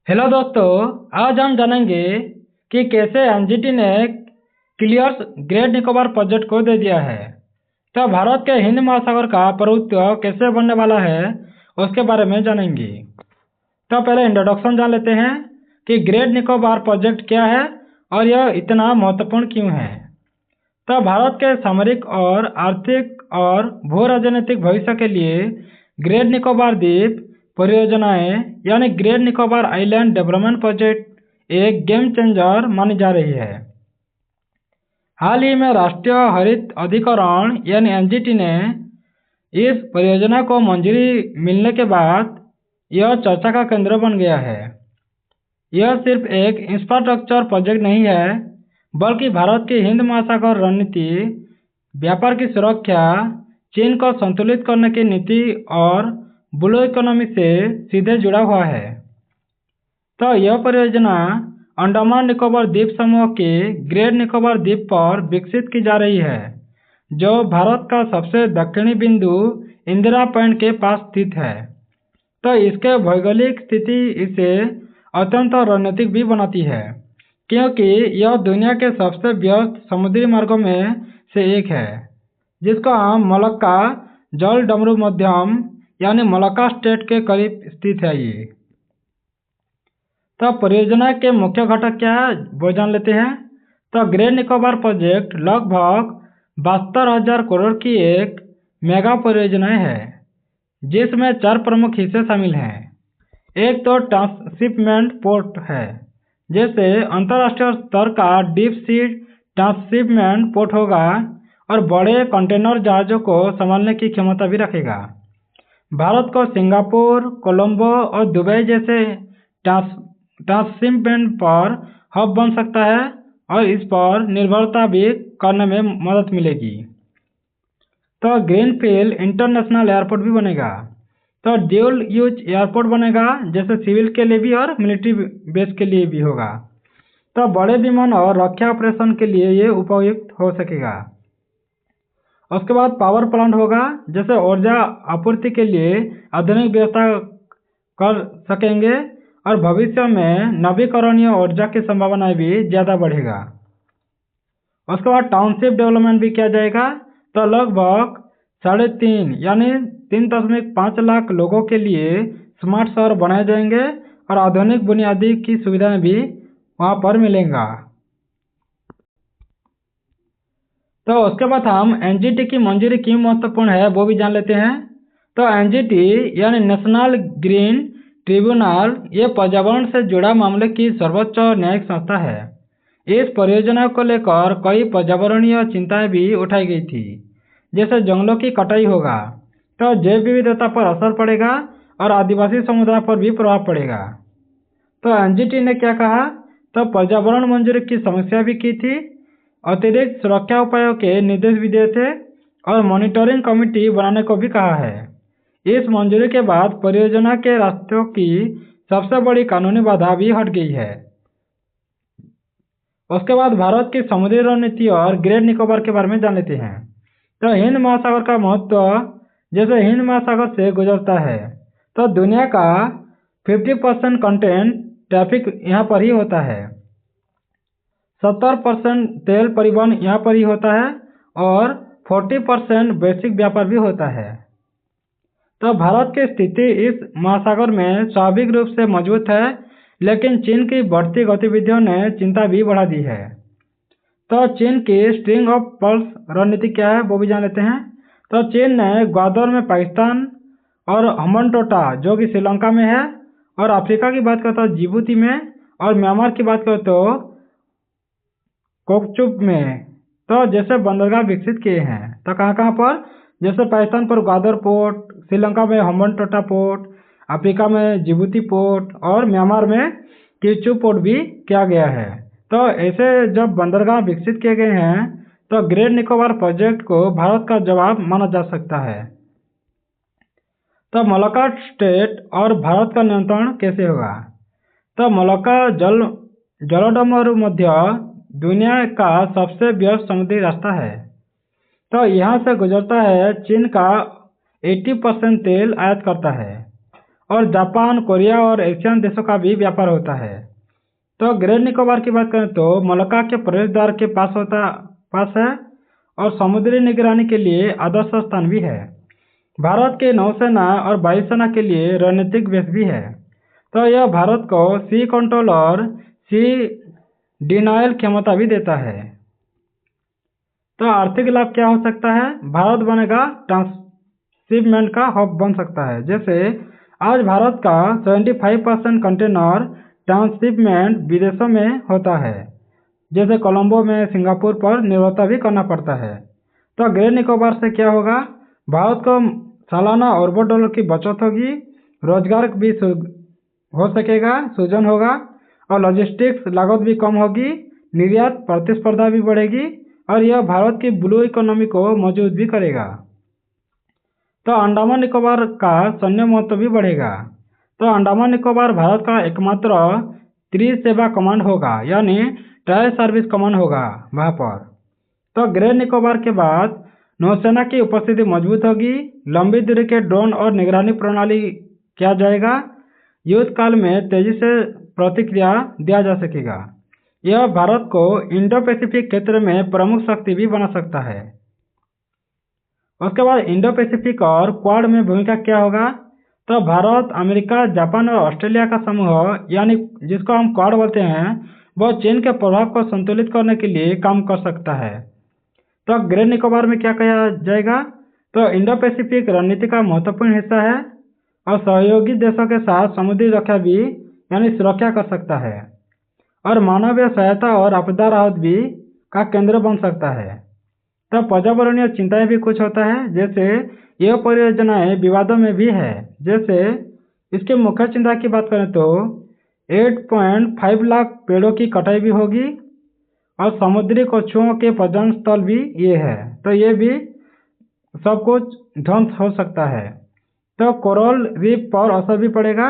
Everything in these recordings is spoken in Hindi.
हेलो दोस्तों, आज हम जानेंगे कि कैसे एनजीटी ने क्लियर्स ग्रेट निकोबार प्रोजेक्ट को दे दिया है। तो भारत के हिंद महासागर का प्रभुत्व कैसे बनने वाला है उसके बारे में जानेंगे। तो पहले इंट्रोडक्शन जान लेते हैं कि ग्रेट निकोबार प्रोजेक्ट क्या है और यह इतना महत्वपूर्ण क्यों है। तो भारत के सामरिक और आर्थिक और भू राजनीतिक भविष्य के लिए ग्रेट निकोबार द्वीप परियोजनाएं यानी great Nicobar island development project एक गेम चेंजर मानी जा रही है। हाल ही में राष्ट्रीय हरित अधिकरण यानी एनजीटी ने इस परियोजना को मंजूरी मिलने के बाद यह चर्चा का केंद्र बन गया है। यह सिर्फ एक इंफ्रास्ट्रक्चर प्रोजेक्ट नहीं है, बल्कि भारत की हिंद महासागर रणनीति, व्यापार की सुरक्षा, चीन को संतुलित करने की नीति और ब्लू इकोनॉमी से सीधे जुड़ा हुआ है। तो यह परियोजना अंडमान निकोबार द्वीप समूह के ग्रेट निकोबार द्वीप पर विकसित की जा रही है, जो भारत का सबसे दक्षिणी बिंदु इंदिरा पॉइंट के पास स्थित है। तो इसके भौगोलिक स्थिति इसे अत्यंत रणनीतिक भी बनाती है, क्योंकि यह दुनिया के सबसे व्यस्त समुद्री मार्गों में से एक है, जिसको हम मलक्का जल डमरू मध्यम यानी मलक्का स्टेट के करीब स्थित है। ये तो परियोजना के मुख्य घटक क्या है वो जान लेते हैं। तो ग्रेट निकोबार प्रोजेक्ट लगभग 72,000 करोड़ की एक मेगा परियोजना है, जिसमें 4 प्रमुख हिस्से शामिल हैं। एक तो ट्रांसशिपमेंट पोर्ट है, जैसे अंतर्राष्ट्रीय स्तर का डीप सी ट्रांसशिपमेंट पोर्ट होगा और बड़े कंटेनर जहाज़ों को संभालने की क्षमता भी रखेगा। भारत को सिंगापुर, कोलंबो और दुबई जैसे ट्रांसशिपमेंट पर हब बन सकता है और इस पर निर्भरता भी करने में मदद मिलेगी। तो ग्रीनफील्ड इंटरनेशनल एयरपोर्ट भी बनेगा। तो ड्यूल यूज एयरपोर्ट बनेगा, जैसे सिविल के लिए भी और मिलिट्री बेस के लिए भी होगा। तो बड़े विमान और रक्षा ऑपरेशन के लिए ये उपयुक्त हो सकेगा। उसके बाद पावर प्लांट होगा, जैसे ऊर्जा आपूर्ति के लिए आधुनिक व्यवस्था कर सकेंगे और भविष्य में नवीकरणीय ऊर्जा की संभावनाएं भी ज़्यादा बढ़ेगा। उसके बाद टाउनशिप डेवलपमेंट भी किया जाएगा। तो लगभग 3.5 यानी 3.5 लाख लोगों के लिए स्मार्ट शहर बनाए जाएंगे और आधुनिक बुनियादी की सुविधाएं भी वहां पर मिलेंगा। तो उसके बाद हम एनजीटी की मंजूरी क्यों महत्वपूर्ण है वो भी जान लेते हैं। तो एनजीटी यानी नेशनल ग्रीन ट्रिब्यूनल ये पर्यावरण से जुड़ा मामले की सर्वोच्च न्यायिक संस्था है। इस परियोजना को लेकर कई पर्यावरणीय चिंताएं भी उठाई गई थी, जैसे जंगलों की कटाई होगा तो जैव विविधता पर असर पड़ेगा और आदिवासी समुदाय पर भी प्रभाव पड़ेगा। तो एनजीटी ने क्या कहा, तो पर्यावरण मंजूरी की समस्या भी की थी, अतिरिक्त सुरक्षा उपायों के निर्देश भी दिए थे और मॉनिटरिंग कमेटी बनाने को भी कहा है। इस मंजूरी के बाद परियोजना के रास्तों की सबसे बड़ी कानूनी बाधा भी हट गई है। उसके बाद भारत की समुद्री रणनीति और ग्रेट निकोबार के बारे में जान लेते हैं। तो हिंद महासागर का महत्व, जैसे हिंद महासागर से गुजरता है तो दुनिया का 50% कंटेंट ट्रैफिक यहाँ पर ही होता है, 70% तेल परिवहन यहाँ पर ही होता है और 40% वैश्विक व्यापार भी होता है। तो भारत की स्थिति इस महासागर में स्वाभाविक रूप से मजबूत है, लेकिन चीन की बढ़ती गतिविधियों ने चिंता भी बढ़ा दी है। तो चीन की स्ट्रिंग ऑफ पर्ल्स रणनीति क्या है वो भी जान लेते हैं। तो चीन ने ग्वादर में पाकिस्तान और हम्बनटोटा जो कि श्रीलंका में है, और अफ्रीका की बात करें तो जिबूती में, और म्यांमार की बात करें तो कोकचुप में तो जैसे बंदरगाह विकसित किए हैं। तो कहाँ कहाँ पर, जैसे पाकिस्तान पर ग्वादर पोर्ट, श्रीलंका में हम्बनटोटा पोर्ट, अफ्रीका में जिबूती पोर्ट और म्यांमार में किचू पोर्ट भी किया गया है। तो ऐसे जब बंदरगाह विकसित किए गए हैं तो ग्रेट निकोबार प्रोजेक्ट को भारत का जवाब माना जा सकता है। तो मलक्का स्टेट और भारत का नियंत्रण कैसे होगा। तो मलक्का जलडमरू मध्य दुनिया का सबसे व्यस्त समुद्री रास्ता है। तो यहाँ से गुजरता है, चीन का 80% तेल आयात करता है और जापान, कोरिया और एशियन देशों का भी व्यापार होता है। तो ग्रेट निकोबार की बात करें तो मलक्का के प्रवेश द्वार के पास है और समुद्री निगरानी के लिए आदर्श स्थान भी है। भारत के नौसेना और वायुसेना के लिए रणनीतिक बेस भी है। तो यह भारत को सी कंट्रोल और सी डिनायल क्षमता भी देता है। तो आर्थिक लाभ क्या हो सकता है? भारत बनेगा ट्रांसशिपमेंट का हब बन सकता है। जैसे आज भारत का 75% कंटेनर ट्रांसशिपमेंट विदेशों में होता है, जैसे कोलंबो में सिंगापुर पर निर्भरता भी करना पड़ता है। तो ग्रेट निकोबार से क्या होगा? भारत को सालाना अरबों डॉलर की बचत होगी, रोजगार भी हो सकेगा, सृजन होगा और लॉजिस्टिक्स लागत भी कम होगी, निर्यात प्रतिस्पर्धा भी बढ़ेगी और यह भारत की ब्लू इकोनॉमी को मजबूत भी करेगा। तो अंडमान निकोबार का सैन्य महत्व भी बढ़ेगा। तो अंडमान निकोबार भारत का एकमात्र त्रिसेवा कमांड होगा, यानी ट्राई सर्विस कमांड होगा वहाँ पर। तो ग्रेट निकोबार के बाद नौसेना की उपस्थिति मजबूत होगी, लंबी दूरी के ड्रोन और निगरानी प्रणाली किया जाएगा, युद्ध काल में तेजी से प्रतिक्रिया दिया जा सकेगा। यह भारत को इंडो पैसिफिक क्षेत्र में प्रमुख शक्ति भी बना सकता है। उसके बाद इंडो पैसिफिक और क्वाड में भूमिका क्या होगा? तो भारत, अमेरिका, जापान और ऑस्ट्रेलिया का समूह, यानी जिसको हम क्वाड बोलते हैं, वह चीन के प्रभाव को संतुलित करने के लिए काम कर सकता है। तो ग्रेट निकोबार में क्या कहा जाएगा? तो इंडो पैसिफिक रणनीति का महत्वपूर्ण हिस्सा है और सहयोगी देशों के साथ समुद्री रक्षा भी, यानी सुरक्षा कर सकता है और मानवीय सहायता और आपदा राहत भी का केंद्र बन सकता है। तो पर्यावरणीय चिंताएं भी कुछ होता है, जैसे यह परियोजनाएं विवादों में भी है। जैसे इसके मुख्य चिंता की बात करें तो 8.5 लाख पेड़ों की कटाई भी होगी और समुद्री कछुओं के प्रजनन स्थल भी ये है, तो ये भी सब कुछ ध्वंस हो सकता है। तो कोरल रीफ पर असर भी पड़ेगा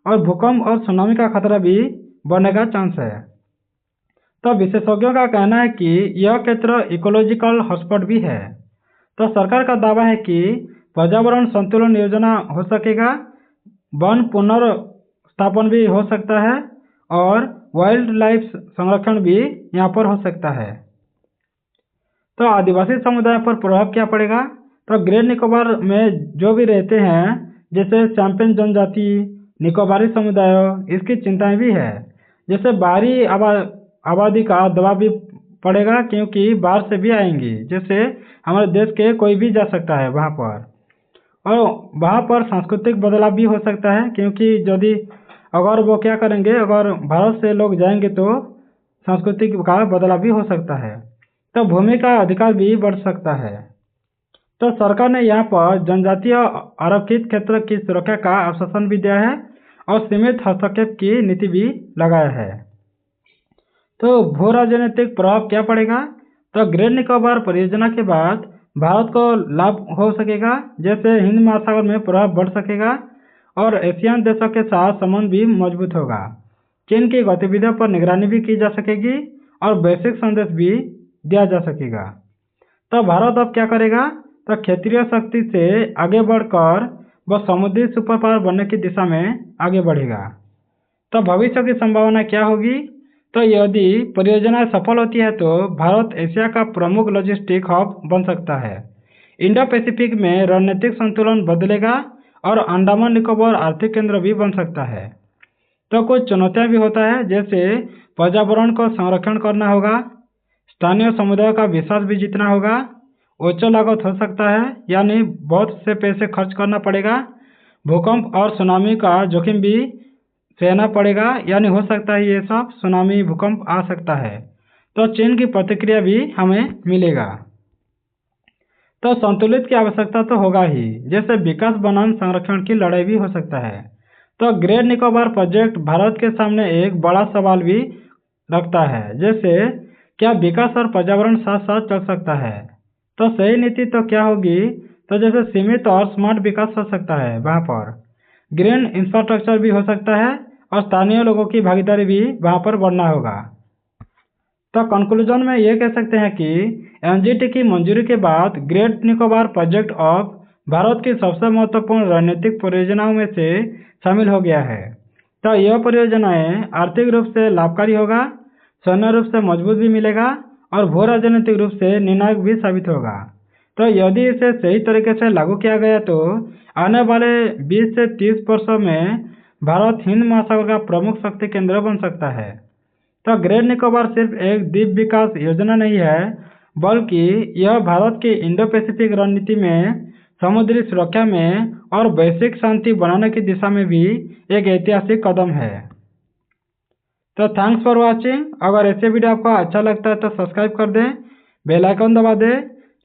और भूकंप और सुनामी का खतरा भी बढ़ने का चांस है। तो विशेषज्ञों का कहना है कि यह क्षेत्र इकोलॉजिकल हॉटस्पॉट भी है। तो सरकार का दावा है कि पर्यावरण संतुलन योजना हो सकेगा, वन पुनर्स्थापन भी हो सकता है और वाइल्ड लाइफ संरक्षण भी यहाँ पर हो सकता है। तो आदिवासी समुदाय पर प्रभाव क्या पड़ेगा? तो ग्रेट निकोबार में जो भी रहते हैं, जैसे शैम्पेन जनजाति, निकोबारी समुदाय, इसकी चिंताएं भी है। जैसे बाहरी आबादी का दबाव भी पड़ेगा, क्योंकि बाहर से भी आएंगी, जैसे हमारे देश के कोई भी जा सकता है वहाँ पर। और वहाँ पर सांस्कृतिक बदलाव भी हो सकता है, क्योंकि यदि अगर वो क्या करेंगे, अगर भारत से लोग जाएंगे तो सांस्कृतिक का बदलाव भी हो सकता है। तो भूमि का अधिकार भी बढ़ सकता है। तो सरकार ने यहाँ पर जनजातीय आरक्षित क्षेत्र की सुरक्षा का आश्वासन भी दिया है और सीमित हस्तक्षेप की नीति भी लगाया है। तो भू राजनीतिक प्रभाव क्या पड़ेगा? तो ग्रेट निकोबार परियोजना के बाद भारत को लाभ हो सकेगा, जैसे हिंद महासागर में प्रभाव बढ़ सकेगा और एशियन देशों के साथ संबंध भी मजबूत होगा। चीन की गतिविधियों पर निगरानी भी की जा सकेगी और वैश्विक संदेश भी दिया जा सकेगा। तो भारत अब क्या करेगा? तो क्षेत्रीय शक्ति से आगे बढ़कर वह समुद्री सुपर पावर बनने की दिशा में आगे बढ़ेगा। तो भविष्य की संभावना क्या होगी? तो यदि परियोजना सफल होती है तो भारत एशिया का प्रमुख लॉजिस्टिक हब बन सकता है, इंडो पैसिफिक में रणनीतिक संतुलन बदलेगा और अंडमान निकोबार आर्थिक केंद्र भी बन सकता है। तो कुछ चुनौतियां भी होता है, जैसे पर्यावरण को संरक्षण करना होगा, स्थानीय समुदायों का विश्वास भी जीतना होगा, उच्च लागत हो सकता है, यानी बहुत से पैसे खर्च करना पड़ेगा, भूकंप और सुनामी का जोखिम भी सहना पड़ेगा, यानी हो सकता है ये सब सुनामी, भूकंप आ सकता है। तो चीन की प्रतिक्रिया भी हमें मिलेगा। तो संतुलित की आवश्यकता तो होगा ही, जैसे विकास बनाम संरक्षण की लड़ाई भी हो सकता है। तो ग्रेट निकोबार प्रोजेक्ट भारत के सामने एक बड़ा सवाल भी रखता है, जैसे क्या विकास और पर्यावरण साथ साथ चल सकता है? तो सही नीति तो क्या होगी? तो जैसे सीमित और स्मार्ट विकास हो सकता है, वहाँ पर ग्रीन इंफ्रास्ट्रक्चर भी हो सकता है और स्थानीय लोगों की भागीदारी भी वहाँ पर बढ़ना होगा। तो कंक्लूजन में ये कह सकते हैं कि एनजीटी की मंजूरी के बाद ग्रेट निकोबार प्रोजेक्ट अब भारत की सबसे महत्वपूर्ण रणनीतिक परियोजनाओं में से शामिल हो गया है। तो यह परियोजनाएं आर्थिक रूप से लाभकारी होगा, सैन्य रूप से मजबूत भी मिलेगा और भू राजनीतिक रूप से निर्णायक भी साबित होगा। तो यदि इसे सही तरीके से लागू किया गया तो आने वाले 20 से 30 वर्षों में भारत हिंद महासागर का प्रमुख शक्ति केंद्र बन सकता है। तो ग्रेट निकोबार सिर्फ एक द्वीप विकास योजना नहीं है, बल्कि यह भारत की इंडो पैसिफिक रणनीति में, समुद्री सुरक्षा में और वैश्विक शांति बनाने की दिशा में भी एक ऐतिहासिक कदम है। तो थैंक्स फॉर वॉचिंग। अगर ऐसे वीडियो आपको अच्छा लगता है तो सब्सक्राइब कर दें, बेल आइकन दबा दें,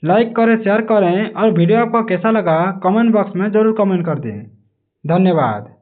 लाइक करें, शेयर करें और वीडियो आपको कैसा लगा कमेंट बॉक्स में ज़रूर कमेंट कर दें। धन्यवाद।